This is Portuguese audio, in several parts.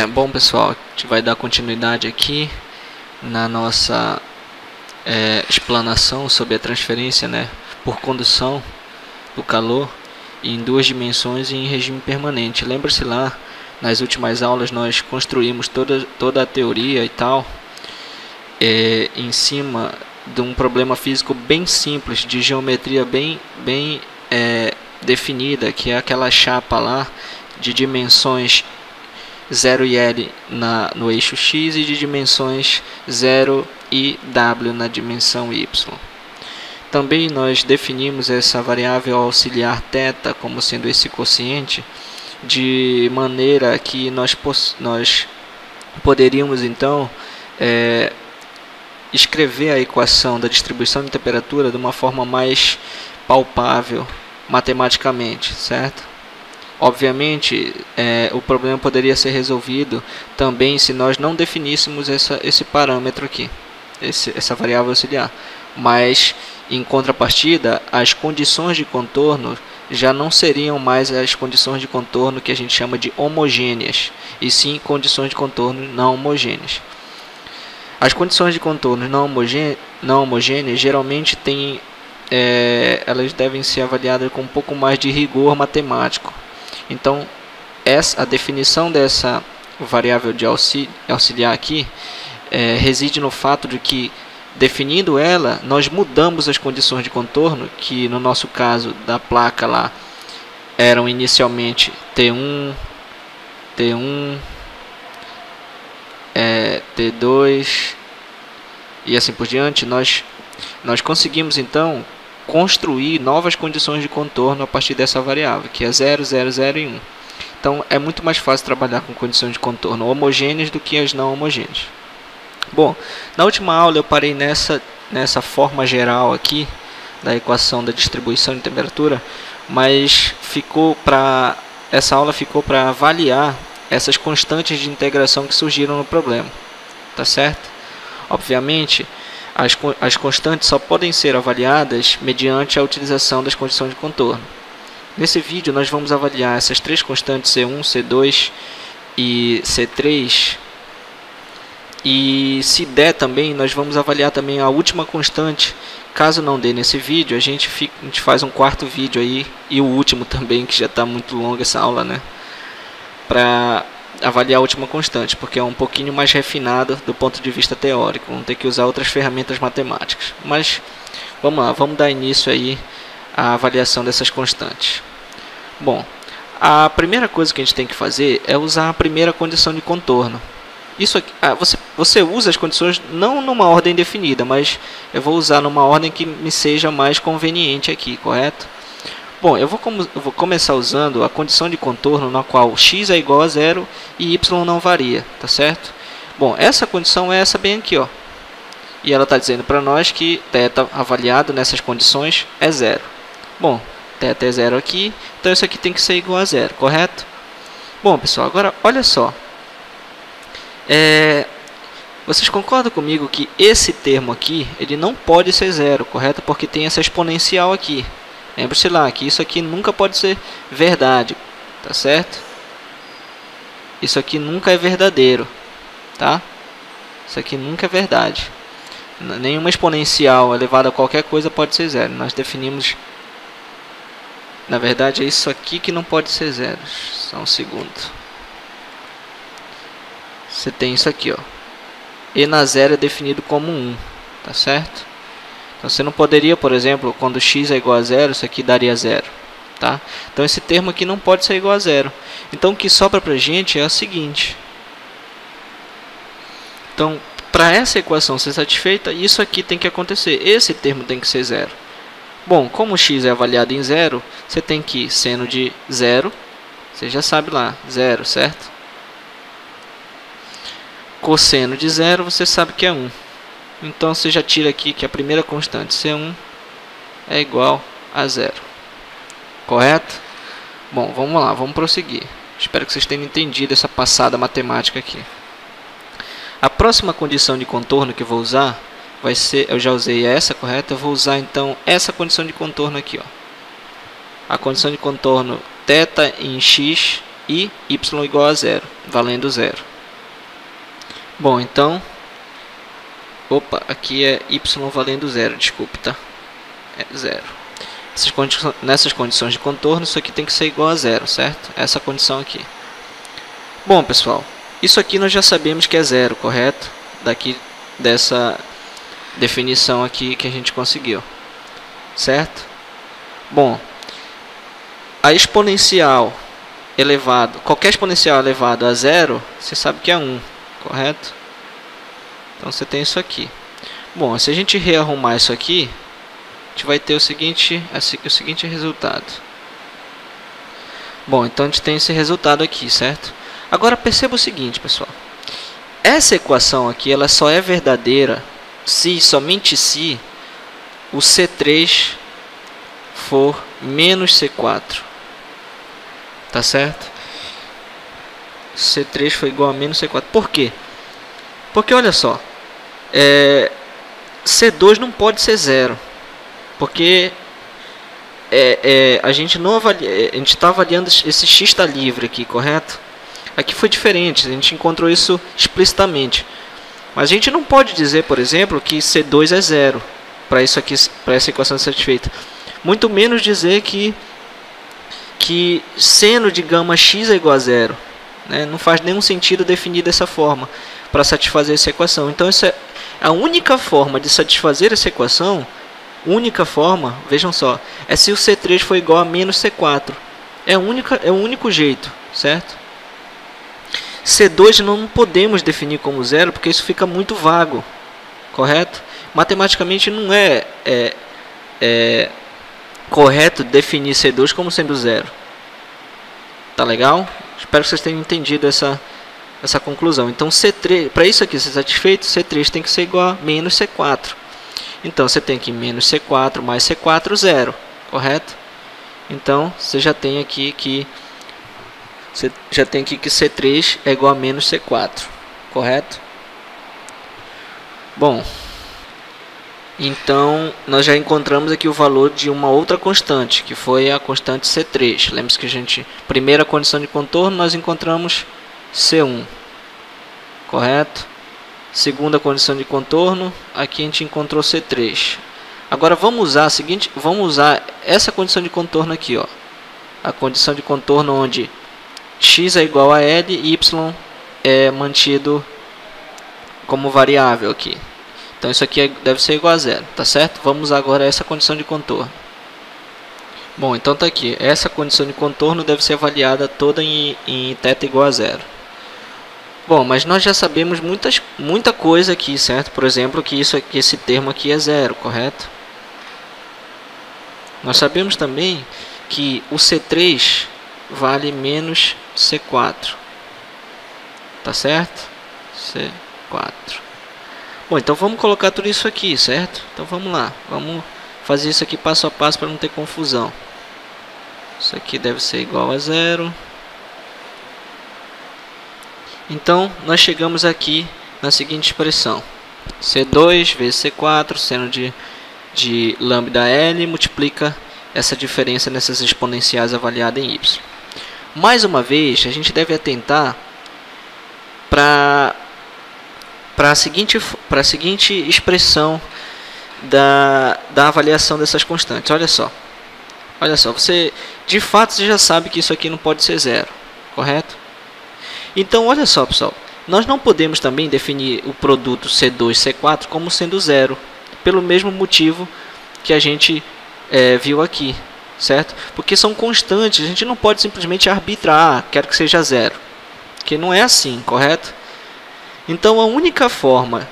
Bom pessoal, a gente vai dar continuidade aqui na nossa explanação sobre a transferência, por condução do calor em duas dimensões e em regime permanente. Lembra-se lá, nas últimas aulas nós construímos toda a teoria e tal, em cima de um problema físico bem simples, de geometria bem definida, que é aquela chapa lá de dimensões 0 e L no eixo X e de dimensões 0 e W na dimensão Y. Também nós definimos essa variável auxiliar θ como sendo esse quociente, de maneira que nós poderíamos então escrever a equação da distribuição de temperatura de uma forma mais palpável matematicamente, certo? Obviamente, o problema poderia ser resolvido também se nós não definíssemos esse parâmetro aqui, essa variável auxiliar. Mas, em contrapartida, as condições de contorno já não seriam mais as condições de contorno que a gente chama de homogêneas, e sim condições de contorno não homogêneas. As condições de contorno não homogêneas geralmente elas devem ser avaliadas com um pouco mais de rigor matemático. Então, a definição dessa variável de auxiliar aqui reside no fato de que, definindo ela, nós mudamos as condições de contorno, que no nosso caso da placa lá eram inicialmente T1, T2 e assim por diante. Nós conseguimos então construir novas condições de contorno a partir dessa variável, que é 0, 0, 0 e 1. Então é muito mais fácil trabalhar com condições de contorno homogêneas do que as não homogêneas. Bom, na última aula eu parei nessa forma geral aqui da equação da distribuição de temperatura, mas essa aula ficou para avaliar essas constantes de integração que surgiram no problema, tá certo? Obviamente, as constantes só podem ser avaliadas mediante a utilização das condições de contorno. Nesse vídeo nós vamos avaliar essas três constantes C1, C2 e C3. E se der também, nós vamos avaliar também a última constante. Caso não dê nesse vídeo, a gente faz um quarto vídeo aí, e o último também, que já está muito longa essa aula, para avaliar a última constante, porque é um pouquinho mais refinado do ponto de vista teórico. Vamos ter que usar outras ferramentas matemáticas. Mas vamos lá, vamos dar início aí à avaliação dessas constantes. Bom, a primeira coisa que a gente tem que fazer é usar a primeira condição de contorno. Isso aqui, você usa as condições não numa ordem definida, mas eu vou usar numa ordem que me seja mais conveniente aqui, correto? Bom, eu vou começar usando a condição de contorno na qual x é igual a 0 e y não varia, tá certo? Bom, essa condição é essa bem aqui, ó. E ela está dizendo para nós que θ avaliado nessas condições é 0. Bom, θ é 0 aqui, então isso aqui tem que ser igual a 0, correto? Bom, pessoal, agora olha só. Vocês concordam comigo que esse termo aqui, ele não pode ser 0, correto? Porque tem essa exponencial aqui. Lembre-se lá que isso aqui nunca pode ser verdade, tá certo? Isso aqui nunca é verdadeiro, tá? Isso aqui nunca é verdade. Nenhuma exponencial elevada a qualquer coisa pode ser 0. Nós definimos, na verdade, é isso aqui que não pode ser 0. Só um segundo. Você tem isso aqui, ó. E na 0 é definido como 1, tá certo? Então você não poderia, por exemplo, quando x é igual a 0, isso aqui daria 0, tá? Então esse termo aqui não pode ser igual a 0. Então o que sobra para a gente é o seguinte. Então, para essa equação ser satisfeita, isso aqui tem que acontecer. Esse termo tem que ser 0. Bom, como x é avaliado em 0, você tem que seno de 0, você já sabe lá, 0, certo? Cosseno de 0, você sabe que é 1. Então você já tira aqui que a primeira constante C1 é igual a 0. Correto? Bom, vamos lá, vamos prosseguir. Espero que vocês tenham entendido essa passada matemática aqui. A próxima condição de contorno que eu vou usar vai ser, eu já usei essa, correto? Eu vou usar então essa condição de contorno aqui, ó. A condição de contorno θ em x e y igual a zero, valendo zero. Bom, então, aqui é y valendo zero, desculpe, tá? É zero. Nessas condições de contorno, isso aqui tem que ser igual a zero, certo? Essa condição aqui. Bom, pessoal, isso aqui nós já sabemos que é zero, correto? Daqui dessa definição aqui que a gente conseguiu, certo? Bom, a exponencial elevado, qualquer exponencial elevado a zero, você sabe que é 1, correto? Então você tem isso aqui. Bom, se a gente rearrumar isso aqui, a gente vai ter o seguinte resultado. Bom, então a gente tem esse resultado aqui, certo? Agora perceba o seguinte, pessoal. Essa equação aqui, ela só é verdadeira se, somente se, o C3 for menos C4. Tá certo? C3 foi igual a menos C4. Por quê? Porque, olha só, C2 não pode ser zero. Porque a gente não avalia, a gente está avaliando esse x está livre aqui, correto? Aqui foi diferente, a gente encontrou isso explicitamente. Mas a gente não pode dizer, por exemplo, que C2 é zero para isso aqui, para essa equação satisfeita. Muito menos dizer que seno de gama x é igual a zero. Né? Não faz nenhum sentido definir dessa forma para satisfazer essa equação. Então, essa é a única forma de satisfazer essa equação. Única forma, vejam só, é se o C3 for igual a menos C4. É o único jeito, certo? C2 não podemos definir como zero, porque isso fica muito vago, correto? Matematicamente não é correto definir C2 como sendo zero. Tá legal? Espero que vocês tenham entendido essa conclusão. Então, C3, para isso aqui ser satisfeito, C3 tem que ser igual a menos C4. Então, você tem aqui menos C4 mais C4, zero, correto? Então, você já tem aqui que C3 é igual a menos C4, correto? Bom, então, nós já encontramos aqui o valor de uma outra constante, que foi a constante C3. Lembre-se que primeira condição de contorno, nós encontramos C1, correto? Segunda condição de contorno, aqui a gente encontrou C3. Agora vamos usar essa condição de contorno aqui, ó. A condição de contorno onde x é igual a L e y é mantido como variável aqui. Então isso aqui deve ser igual a zero, tá certo? Vamos usar agora essa condição de contorno. Bom, então tá aqui. Essa condição de contorno deve ser avaliada toda em θ igual a zero. Bom, mas nós já sabemos muita coisa aqui, certo? Por exemplo, que esse termo aqui é zero, correto? Nós sabemos também que o C3 vale menos C4. Tá certo? C4. Bom, então vamos colocar tudo isso aqui, certo? Então vamos lá. Vamos fazer isso aqui passo a passo para não ter confusão. Isso aqui deve ser igual a zero. Então, nós chegamos aqui na seguinte expressão. C2 vezes C4, seno de lambda L, multiplica essa diferença nessas exponenciais avaliadas em y. Mais uma vez, a gente deve atentar para a seguinte expressão da avaliação dessas constantes. Olha só, você de fato você já sabe que isso aqui não pode ser zero, correto? Então, olha só, pessoal, nós não podemos também definir o produto C2 C4 como sendo zero, pelo mesmo motivo que a gente viu aqui, certo? Porque são constantes, a gente não pode simplesmente arbitrar, quero que seja zero, porque não é assim, correto? Então, a única forma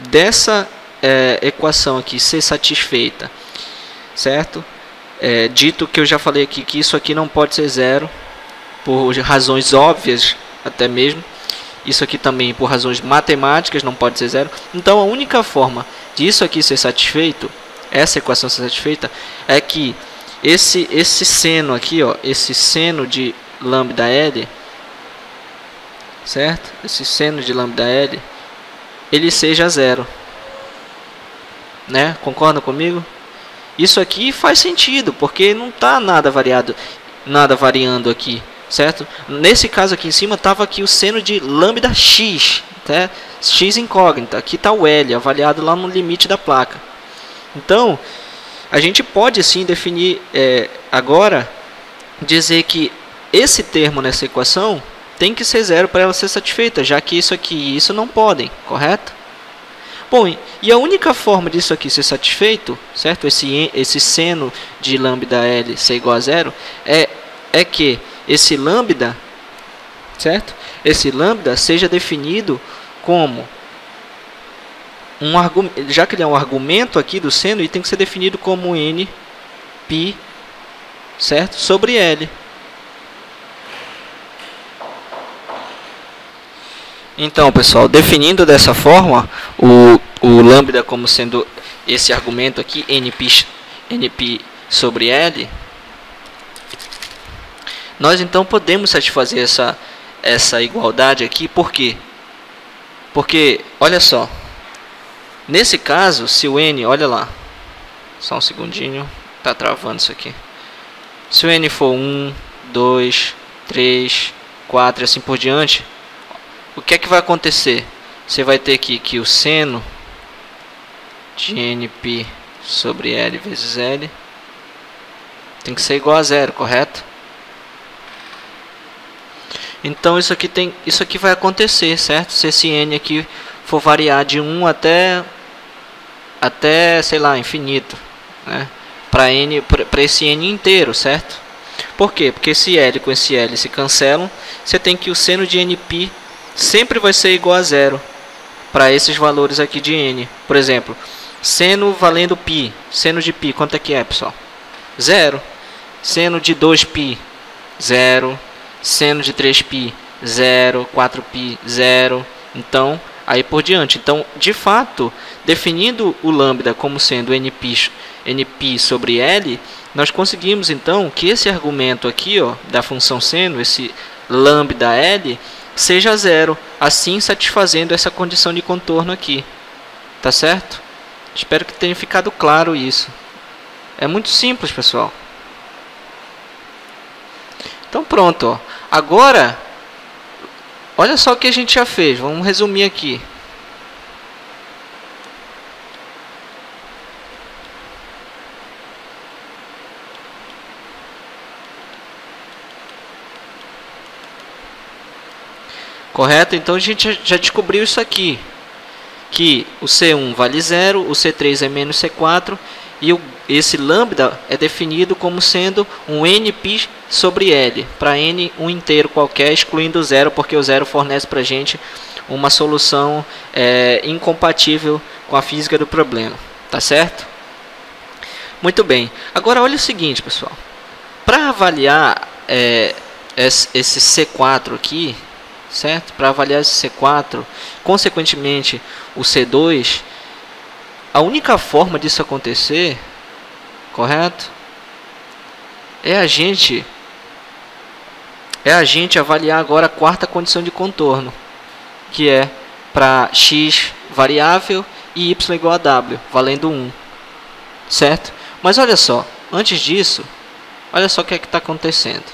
dessa equação aqui ser satisfeita, certo? Dito que eu já falei aqui que isso aqui não pode ser zero, por razões óbvias, até mesmo. Isso aqui também, por razões matemáticas, não pode ser zero. Então, a única forma disso aqui ser satisfeito, essa equação ser satisfeita, é que esse seno aqui, ó, esse seno de lambda L, certo? Esse seno de lambda L, ele seja zero, né? Concorda comigo? Isso aqui faz sentido, porque não está nada variando aqui. certo? Nesse caso aqui em cima estava aqui o seno de lambda x, tá? X incógnita. Aqui está o L, avaliado lá no limite da placa. Então, a gente pode sim definir agora, dizer que esse termo nessa equação tem que ser zero para ela ser satisfeita, já que isso aqui e isso não podem, correto? Bom, e a única forma disso aqui ser satisfeito, certo? Esse seno de lambda L ser igual a zero, é que esse lambda, certo? Esse lambda seja definido como já que ele é um argumento aqui do seno, ele tem que ser definido como n π, certo? Sobre L. Então, pessoal, definindo dessa forma o lambda como sendo esse argumento aqui, nπ sobre L, nós então podemos satisfazer essa igualdade aqui. Por quê? Porque, olha só, nesse caso, se o n, olha lá, só um segundinho, tá travando isso aqui. Se o n for 1, 2, 3, 4 e assim por diante, o que é que vai acontecer? Você vai ter aqui que o seno de nπ sobre L vezes L tem que ser igual a zero, correto? Então isso aqui vai acontecer, certo? Se esse n aqui for variar de 1 até sei lá, infinito, né? Para esse n inteiro, certo? Por quê? Porque esse L com esse L se cancelam. Você tem que o seno de nπ sempre vai ser igual a zero para esses valores aqui de n. Por exemplo, seno valendo π. Seno de π, quanto é que é, pessoal? Zero. Seno de 2π, zero. Seno de 3π, 0, 4π, 0, então, aí por diante. Então, de fato, definindo o lambda como sendo nπ sobre L, nós conseguimos, então, que esse argumento aqui, ó, da função seno, esse lambda L, seja zero, assim satisfazendo essa condição de contorno aqui. Tá certo? Espero que tenha ficado claro isso. É muito simples, pessoal. Então pronto, ó. Agora, olha só o que a gente já fez. Vamos resumir aqui. Correto? Então a gente já descobriu isso aqui. Que o C1 vale 0, o C3 é menos C4 e esse lambda é definido como sendo um nπ sobre L, para n um inteiro qualquer, excluindo o zero, porque o zero fornece para a gente uma solução incompatível com a física do problema. Tá certo? Muito bem. Agora olha o seguinte, pessoal. Para avaliar esse C4 aqui, certo? Para avaliar esse C4, consequentemente o C2, a única forma disso acontecer, correto? É a gente avaliar agora a quarta condição de contorno, que é para x variável e y igual a w, valendo 1, certo? Mas olha só, antes disso, olha só o que é que está acontecendo.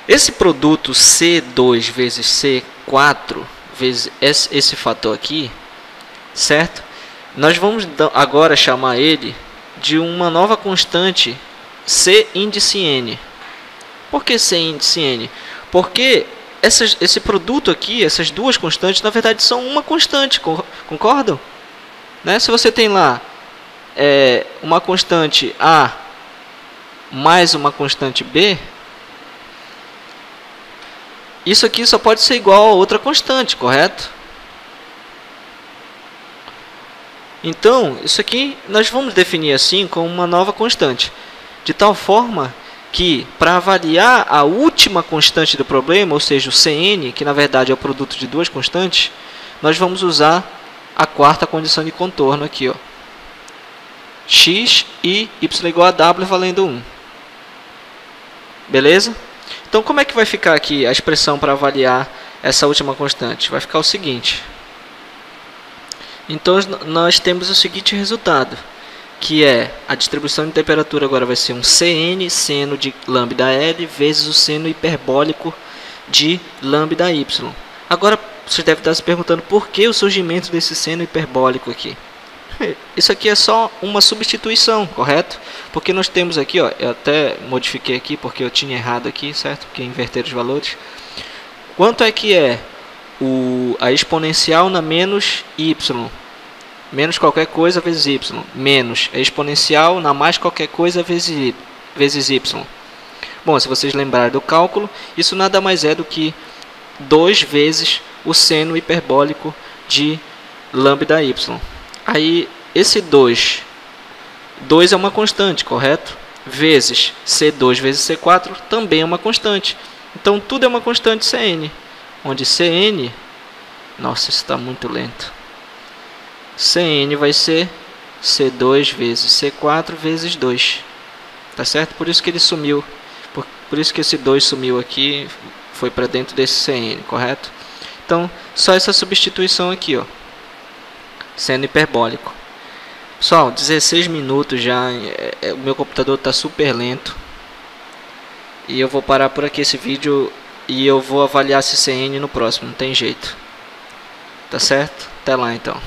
Esse produto C2 vezes C4 vezes esse fator aqui, certo? Nós vamos agora chamar ele de uma nova constante C índice n. Por que C índice n? Porque esse produto aqui, essas duas constantes, na verdade são uma constante, concordam? Né? Se você tem lá uma constante A mais uma constante B, isso aqui só pode ser igual a outra constante, correto? Então, isso aqui nós vamos definir assim como uma nova constante, de tal forma que, para avaliar a última constante do problema, ou seja, o Cn, que na verdade é o produto de duas constantes, nós vamos usar a quarta condição de contorno aqui, ó, x e y igual a w valendo 1. Beleza? Então, como é que vai ficar aqui a expressão para avaliar essa última constante? Vai ficar o seguinte. Então, nós temos o seguinte resultado, que é a distribuição de temperatura agora vai ser um Cn seno de lambda L vezes o seno hiperbólico de lambda Y. Agora você deve estar se perguntando por que o surgimento desse seno hiperbólico aqui. Isso aqui é só uma substituição, correto? Porque nós temos aqui, ó, eu até modifiquei aqui porque eu tinha errado aqui, certo? Porque inverter os valores. Quanto é que é a exponencial na menos y? Menos qualquer coisa vezes y. Menos a exponencial na mais qualquer coisa vezes y. Bom, se vocês lembrarem do cálculo, isso nada mais é do que 2 vezes o seno hiperbólico de lambda y. Aí, esse 2 é uma constante, correto? Vezes C2 vezes C4 também é uma constante. Então, tudo é uma constante Cn, onde Cn... Nossa, isso está muito lento. Cn vai ser C2 vezes C4 vezes 2. Tá certo? Por isso que ele sumiu. Por isso que esse 2 sumiu aqui, foi para dentro desse Cn, correto? Então, só essa substituição aqui, ó. Seno hiperbólico. Pessoal, 16 minutos já. O meu computador está super lento. E eu vou parar por aqui esse vídeo e eu vou avaliar esse Cn no próximo. Não tem jeito. Tá certo? Até lá então.